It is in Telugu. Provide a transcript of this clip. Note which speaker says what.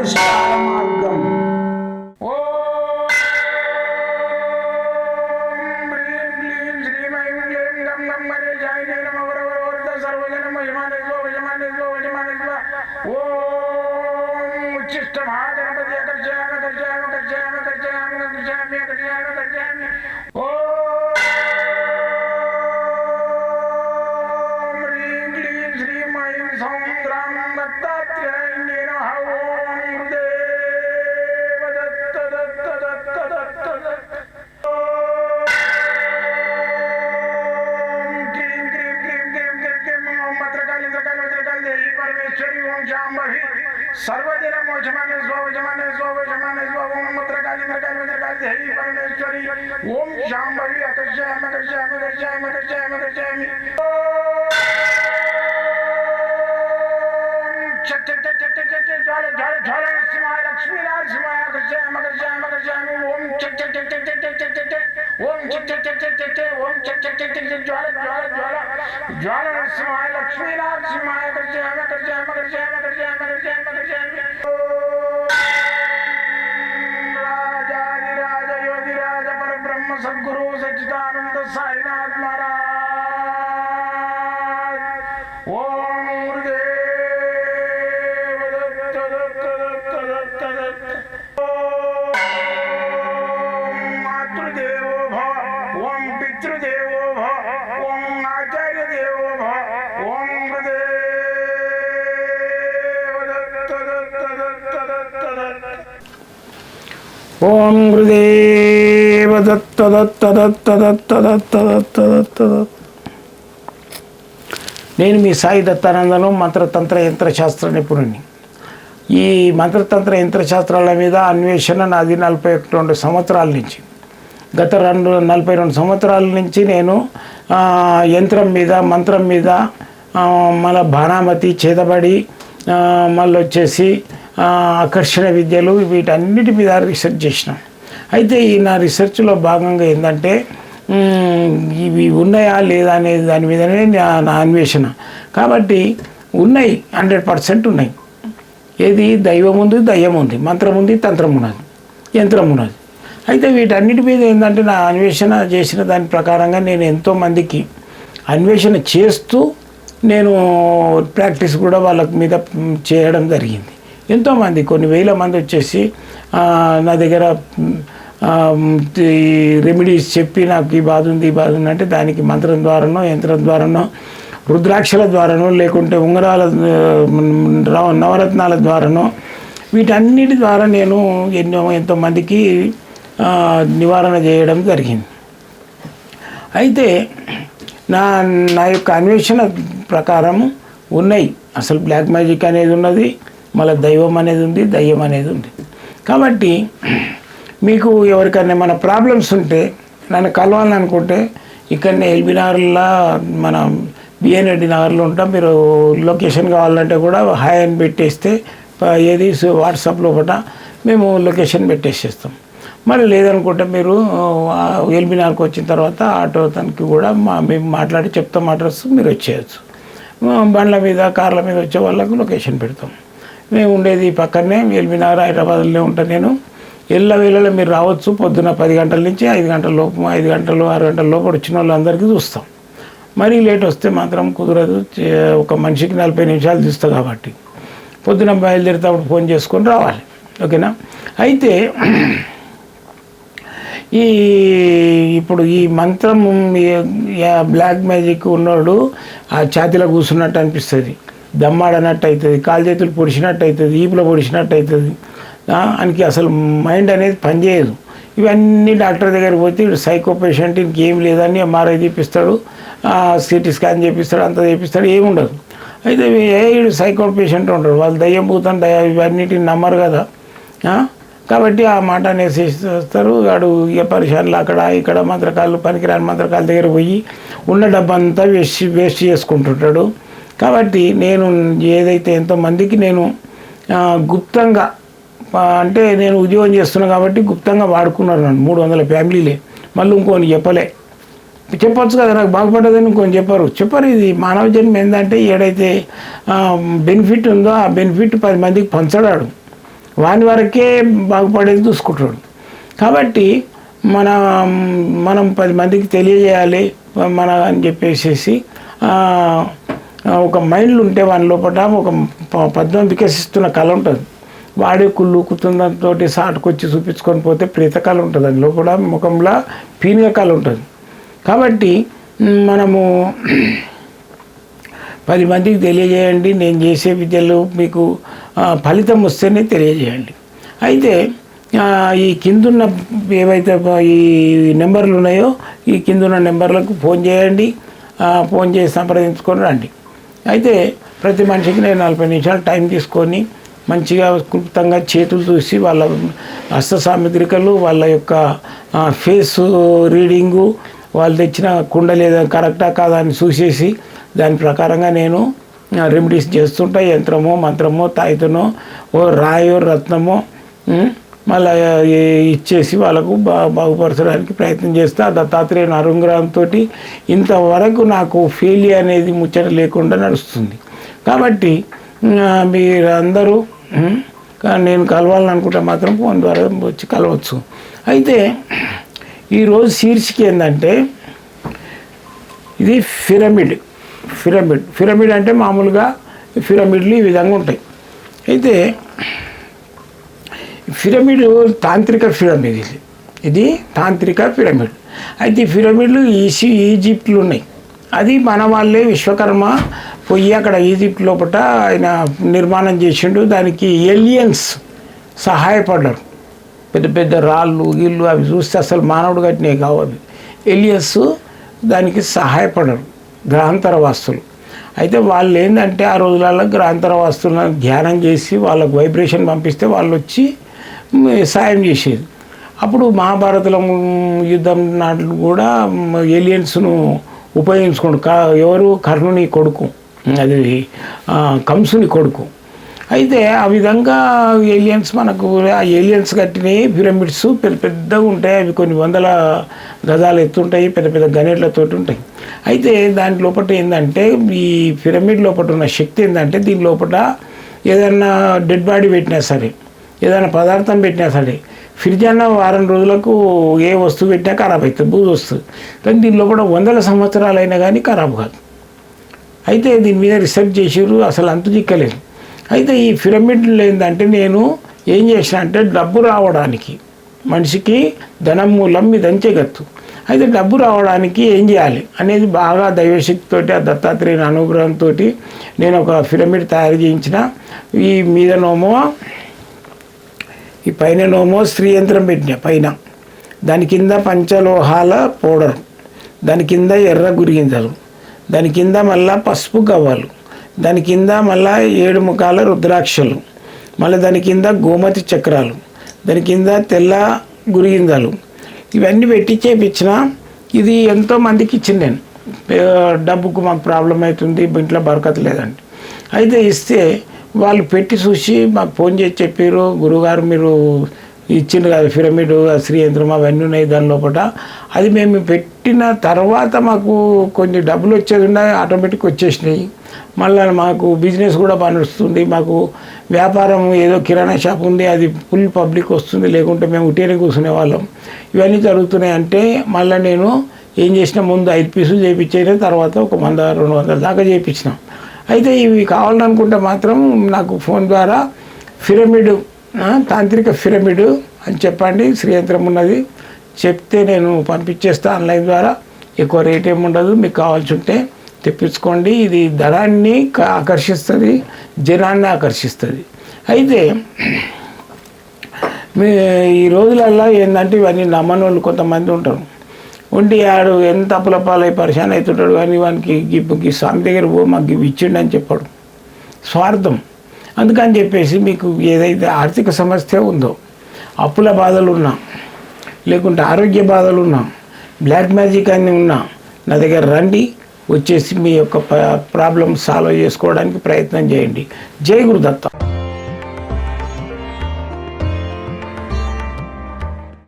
Speaker 1: పరిష్కార మార్గం. सर्वदिन मोचमाने स्वजमाने स्वजमाने स्वम मत्रकाली मत्रकाली मत्रकाली देवी परमेश्वरी ओम शांभवी अकर्षयामि अकर्षयामि अकर्षयामि अकर्षयामि अकर्षयामि चट चट चट चट चट ज्वाल ज्वाल ज्वाल नरसिंहाय लक्ष्मी नरसिंहाय अकर्षयामि अकर्षयामि अकर्षयामि ओम चट चट चट चट चट चट चट ओम चट चट चट चट चट ओम चट चट चट चट ज्वाल ज्वाल ज्वाल ज्वाल नरसिंहाय लक्ष्मी नरसिंहाय अकर्षयामि अकर्षयामि अकर्षयामि अकर्षयामि अकर्षयामि अकर्षयामि राजाधिराज योगिराज परब्रह्म सद्गुरु सच्चिदानंद साईनाथ महाराज ओम गुरुदेव दत्त दत्त दत्त दत्त दत्त ओम मातृदेवो भव ओम पितृदेवो भव ओम आचार्य देवो भव ओम गुरुदेव दत्त दत्त दत्त दत्त दत्त ओम गुरुदेव दत्त दत्त दत्त दत्त दत्त दत्त दत्त दत्त. నేను మీ సాయి దత్తానందను మంత్రతంత్ర యంత్రశాస్త్ర నిపుణుని. ఈ మంత్రతంత్ర యంత్రశాస్త్రాల మీద అన్వేషణ నాది 42 సంవత్సరాల నుంచి. గత 42 సంవత్సరాల నుంచి నేను యంత్రం మీద మంత్రం మీద మన బాణామతి చేతబడి మళ్ళీ వచ్చేసి ఆకర్షణ విద్యలు వీటన్నిటి మీద రీసెర్చ్ చేసిన. అయితే ఈ నా రీసెర్చ్లో భాగంగా ఏంటంటే ఇవి ఉన్నాయా లేదా అనేది దాని మీదనే నా అన్వేషణ. కాబట్టి ఉన్నాయి, 100% ఉన్నాయి. ఏది దైవం ఉంది, దయ్యం ఉంది, మంత్రం ఉంది, తంత్రం ఉన్నది, యంత్రం ఉన్నది. అయితే వీటన్నిటి మీద ఏంటంటే నా అన్వేషణ చేసిన దాని ప్రకారంగా నేను ఎంతోమందికి అన్వేషణ చేస్తూ నేను ప్రాక్టీస్ కూడా వాళ్ళ మీద చేయడం జరిగింది. ఎంతోమంది కొన్ని వేల మంది వచ్చేసి నా దగ్గర రెమెడీస్ చెప్పి నాకు ఈ బాధ ఉంది, ఈ బాధ ఉంది అంటే దానికి మంత్రం ద్వారానో యంత్రం ద్వారానో రుద్రాక్షల ద్వారానో లేకుంటే ఉంగరాల నవరత్నాల ద్వారానో వీటన్నిటి ద్వారా నేను ఎంతోమందికి నివారణ చేయడం జరిగింది. అయితే నా యొక్క అన్వేషణ ప్రకారం ఉన్నాయి. అసలు బ్లాక్ మ్యాజిక్ అనేది ఉన్నది, మళ్ళీ దైవం అనేది ఉంది, దయ్యం అనేది ఉంది. కాబట్టి మీకు ఎవరికైనా మన ప్రాబ్లమ్స్ ఉంటే నన్ను కలవాలనుకుంటే ఇక్కడనే ఎల్బీ నగర్లో మన బిఎన్ రెడ్డి నగర్లో ఉంటాం. మీరు లొకేషన్ కావాలంటే కూడా హాయ్ అని పెట్టేస్తే ఏది వాట్సాప్లో కూడా మేము లొకేషన్ పెట్టేసేస్తాం. మరి లేదనుకుంటే మీరు ఎల్బీ నగర్కి వచ్చిన తర్వాత ఆటో తనకి కూడా మేము మాట్లాడి చెప్తాం అడ్రస్, మీరు వచ్చేయచ్చు. బండ్ల మీద కార్ల మీద వచ్చే వాళ్ళకు లొకేషన్ పెడతాం. మేము ఉండేది పక్కనే ఎల్బీ నగర్ హైదరాబాద్లో ఉంటాను నేను. ఎల్లవేళలో మీరు రావచ్చు. పొద్దున్న 10 గంటల నుంచి 5 గంటల లోపు, 5 గంటలు 6 గంటల లోపు వచ్చిన వాళ్ళందరికీ చూస్తాం. మరీ లేట్ వస్తే మాత్రం కుదరదు. ఒక మనిషికి 40 నిమిషాలు చూస్తాం కాబట్టి పొద్దున బయలుదేరితే ఫోన్ చేసుకొని రావాలి. ఓకేనా? అయితే ఇప్పుడు ఈ మంత్రం బ్లాక్ మ్యాజిక్ ఉన్నోడు ఆ ఛాతీలో కూర్చున్నట్టు అనిపిస్తుంది, దమ్మాడనట్టు అవుతుంది, కాలు చేతులు పొడిచినట్టు అవుతుంది, ఈపులో పొడిచినట్టు అవుతుంది. ఆయనకి అసలు మైండ్ అనేది పనిచేయదు. ఇవన్నీ డాక్టర్ దగ్గరికి పోతే సైకో పేషెంట్ ఇంకేం లేదని ఎంఆర్ఐ తీపిస్తాడు, సిటీ స్కాన్ చేపిస్తాడు, అంత చేపిస్తాడు, ఏముండదు. అయితే వీడు సైకో పేషెంట్ ఉంటాడు. వాళ్ళు దయ్యం పోతాను ఇవన్నిటిని నమ్మరు కదా. కాబట్టి ఆ మాట అనేసేస్తారు. వాడు ఇక పరిశాన్లు అక్కడ ఇక్కడ మంత్రకాళ్ళు పనికిరాని మంత్రకాల దగ్గర పోయి ఉన్న డబ్బంతా వేస్ట్ చేసుకుంటుంటాడు. కాబట్టి నేను ఏదైతే ఎంతోమందికి నేను గుప్తంగా అంటే నేను ఉద్యోగం చేస్తున్నాను కాబట్టి గుప్తంగా వాడుకున్నారు నన్ను 300 ఫ్యామిలీలే. మళ్ళీ ఇంకొని చెప్పొచ్చు కదా, నాకు బాగుపడ్డదని ఇంకొని చెప్పరు. ఇది మానవ జన్మ ఏంటంటే ఏడైతే బెనిఫిట్ ఉందో ఆ బెనిఫిట్ 10 మందికి పంచడాడు. వాని వరకే బాగుపడేది చూసుకుంటాడు. కాబట్టి మనం 10 మందికి తెలియజేయాలి అని చెప్పేసి ఒక మైండ్లు ఉంటే వాని లోపల ఒక పద్మం వికసిస్తున్న కళ ఉంటుంది. వాడే కుళ్ళు కుతుందంతో సాటుకొచ్చి చూపించుకొని పోతే ప్రేత కళ ఉంటుంది, అందులో కూడా ముఖంలో పీనుగ కళ ఉంటుంది. కాబట్టి మనము 10 మందికి తెలియజేయండి, నేను చేసే విద్యలు మీకు ఫలితం వస్తేనే తెలియజేయండి. అయితే ఈ కిందున్న ఏవైతే ఈ నెంబర్లు ఉన్నాయో ఈ కిందున్న నెంబర్లకు ఫోన్ చేయండి, ఫోన్ చేసి సంప్రదించుకొని రండి. అయితే ప్రతి మనిషికి నేను 40 నిమిషాలు టైం తీసుకొని మంచిగా క్లుప్తంగా చేతులు చూసి వాళ్ళ హస్త సాముద్రికలు, వాళ్ళ యొక్క ఫేస్ రీడింగు, వాళ్ళు తెచ్చిన కుండ లేదా కరెక్టా కాదా అని చూసేసి దాని ప్రకారంగా నేను రెమెడీస్ చేస్తుంటా. యంత్రమో మంత్రమో తాయితనో ఓ రాయో రత్నమో మళ్ళీ ఇచ్చేసి వాళ్ళకు బాగుపరచడానికి ప్రయత్నం చేస్తా. దత్తాత్రేయ అనుగ్రహంతో ఇంతవరకు నాకు ఫెయిలియర్ అనేది ముచ్చట లేకుండా నడుస్తుంది. కాబట్టి మీరందరూ నేను కలవాలని అనుకుంటే మాత్రం ఫోన్ ద్వారా వచ్చి కలవచ్చు. అయితే ఈరోజు శీర్షిక ఏంటంటే ఇది పిరమిడ్ అంటే మామూలుగా పిరమిడ్లు ఈ విధంగా ఉంటాయి. అయితే పిరమిడ్ తాంత్రిక పిరమిడ్, ఇది తాంత్రిక పిరమిడ్. అయితే ఈ పిరమిడ్లు ఈజిప్ట్లో ఉన్నాయి. అది మన వాళ్ళే విశ్వకర్మ పోయి అక్కడ ఈజిప్ట్ లోపల ఆయన నిర్మాణం చేసిండు. దానికి ఏలియన్స్ సహాయపడ్డారు. పెద్ద పెద్ద రాళ్ళు గిళ్ళు అవి చూస్తే అసలు మానవుడు కట్టినవి కావు. అవి ఏలియన్స్ దానికి సహాయపడరు, గ్రహాంతర వాస్తులు. అయితే వాళ్ళు ఏంటంటే ఆ రోజులలో గ్రహాంతర వాస్తులను ధ్యానం చేసి వాళ్ళకు వైబ్రేషన్ పంపిస్తే వాళ్ళు వచ్చి సాయం చేసేది. అప్పుడు మహాభారతం యుద్ధం నాట్లు కూడా ఏలియన్స్ను ఉపయోగించుకోండు. ఎవరు కర్ణుని కొడుకు, అది కంసుని కొడుకు. అయితే ఆ విధంగా ఏలియన్స్ మనకు ఆ ఏలియన్స్ కట్టినవి పిరమిడ్స్ పెద్దగా ఉంటాయి. అవి కొన్ని వందల గజాలు ఎత్తుంటాయి, పెద్ద పెద్ద గనేట్లతో ఉంటాయి. అయితే దాని లోపల ఏంటంటే ఈ పిరమిడ్ లోపల ఉన్న శక్తి ఏంటంటే దీని లోపల ఏదైనా డెడ్ బాడీ పెట్టినా సరే, ఏదైనా పదార్థం పెట్టినా సరే, ఫ్రిడ్జ్ అన్న వారం రోజులకు ఏ వస్తువు పెట్టినా ఖరాబ్ అవుతుంది, బూజు వస్తుంది. కానీ దీని లోపల 100 సంవత్సరాలు అయినా కానీ ఖరాబ్ కాదు. అయితే దీని మీద రీసెర్చ్ చేసారు, అసలు అంతు చిక్కలేదు. అయితే ఈ పిరమిడ్లు ఏంటంటే నేను ఏం చేసిన అంటే డబ్బు రావడానికి, మనిషికి ధనం మూలం ఇదంతే గత్తు. అయితే డబ్బు రావడానికి ఏం చేయాలి అనేది బాగా దైవశక్తితోటి ఆ దత్తాత్రేయ అనుగ్రహంతో నేను ఒక పిరమిడ్ తయారు చేయించిన. ఈ మీద నోమో, ఈ పైన నోమో స్త్రీ యంత్రం పెట్టిన పైన, దాని కింద పంచలోహాల పౌడర్, దాని కింద ఎర్ర గురిగింజలు, దాని కింద మళ్ళా పసుపు గవ్వలు, దాని కింద మళ్ళా 7 ముఖాల రుద్రాక్షలు, మళ్ళీ దాని కింద గోమతి చక్రాలు, దాని కింద తెల్ల గురిగింజలు, ఇవన్నీ పెట్టి చేపించిన. ఇది ఎంతోమందికి ఇచ్చింది నేను. డబ్బుకు మాకు ప్రాబ్లం అవుతుంది, ఇంట్లో బరకత లేదండి. అయితే ఇస్తే వాళ్ళు పెట్టి చూసి మాకు ఫోన్ చేసి చెప్పారు, గురుగారు మీరు ఇచ్చిండు కదా పిరమిడ్ శ్రీ యంత్రం అవన్నీ ఉన్నాయి దాని లోపల. అది మేము పెట్టిన తర్వాత మాకు కొన్ని డబ్బులు వచ్చేది ఉన్నాయి, ఆటోమేటిక్ వచ్చేసినాయి. మళ్ళీ మాకు బిజినెస్ కూడా బాగా నడుస్తుంది. మాకు వ్యాపారం ఏదో కిరాణా షాప్ ఉంది, అది ఫుల్ పబ్లిక్ వస్తుంది, లేకుంటే మేము ఉట్టినే కూర్చునే వాళ్ళం. ఇవన్నీ జరుగుతున్నాయి. అంటే మళ్ళీ నేను ఏం చేసిన, ముందు 5 పీసులు చేయించిన, తర్వాత ఒక 100-200 దాకా చేయించిన. అయితే ఇవి కావాలనుకుంటే మాత్రం నాకు ఫోన్ ద్వారా పిరమిడ్ తాంత్రిక పిరమిడ్ అని చెప్పండి, శ్రీయంత్రం ఉన్నది చెప్తే నేను పంపించేస్తా ఆన్లైన్ ద్వారా. ఎక్కువ రేట్ ఏమి ఉండదు, మీకు కావాల్సి ఉంటే తెప్పించుకోండి. ఇది ధనాన్ని ఆకర్షిస్తుంది, జనాన్ని ఆకర్షిస్తుంది. అయితే ఈ రోజులల్లో ఏంటంటే ఇవన్నీ నమ్మని వాళ్ళు కొంతమంది ఉంటారు. ఉండి ఆడు ఎంత అప్పులపాలై పరిశాన్ అవుతుంటాడు, కానీ వానికి స్వామి దగ్గర పో మాకు ఇవి ఇచ్చిండు అని చెప్పాడు. స్వార్థం. అందుకని చెప్పేసి మీకు ఏదైతే ఆర్థిక సమస్య ఉందో, అప్పుల బాధలు ఉన్నా, లేకుంటే ఆరోగ్య బాధలు ఉన్నా, బ్లాక్ మ్యాజిక్ అని ఉన్నా, నా దగ్గర రండి, వచ్చేసి మీ యొక్క ప్రాబ్లమ్ సాల్వ్ చేసుకోవడానికి ప్రయత్నం చేయండి. జై గురుదత్త.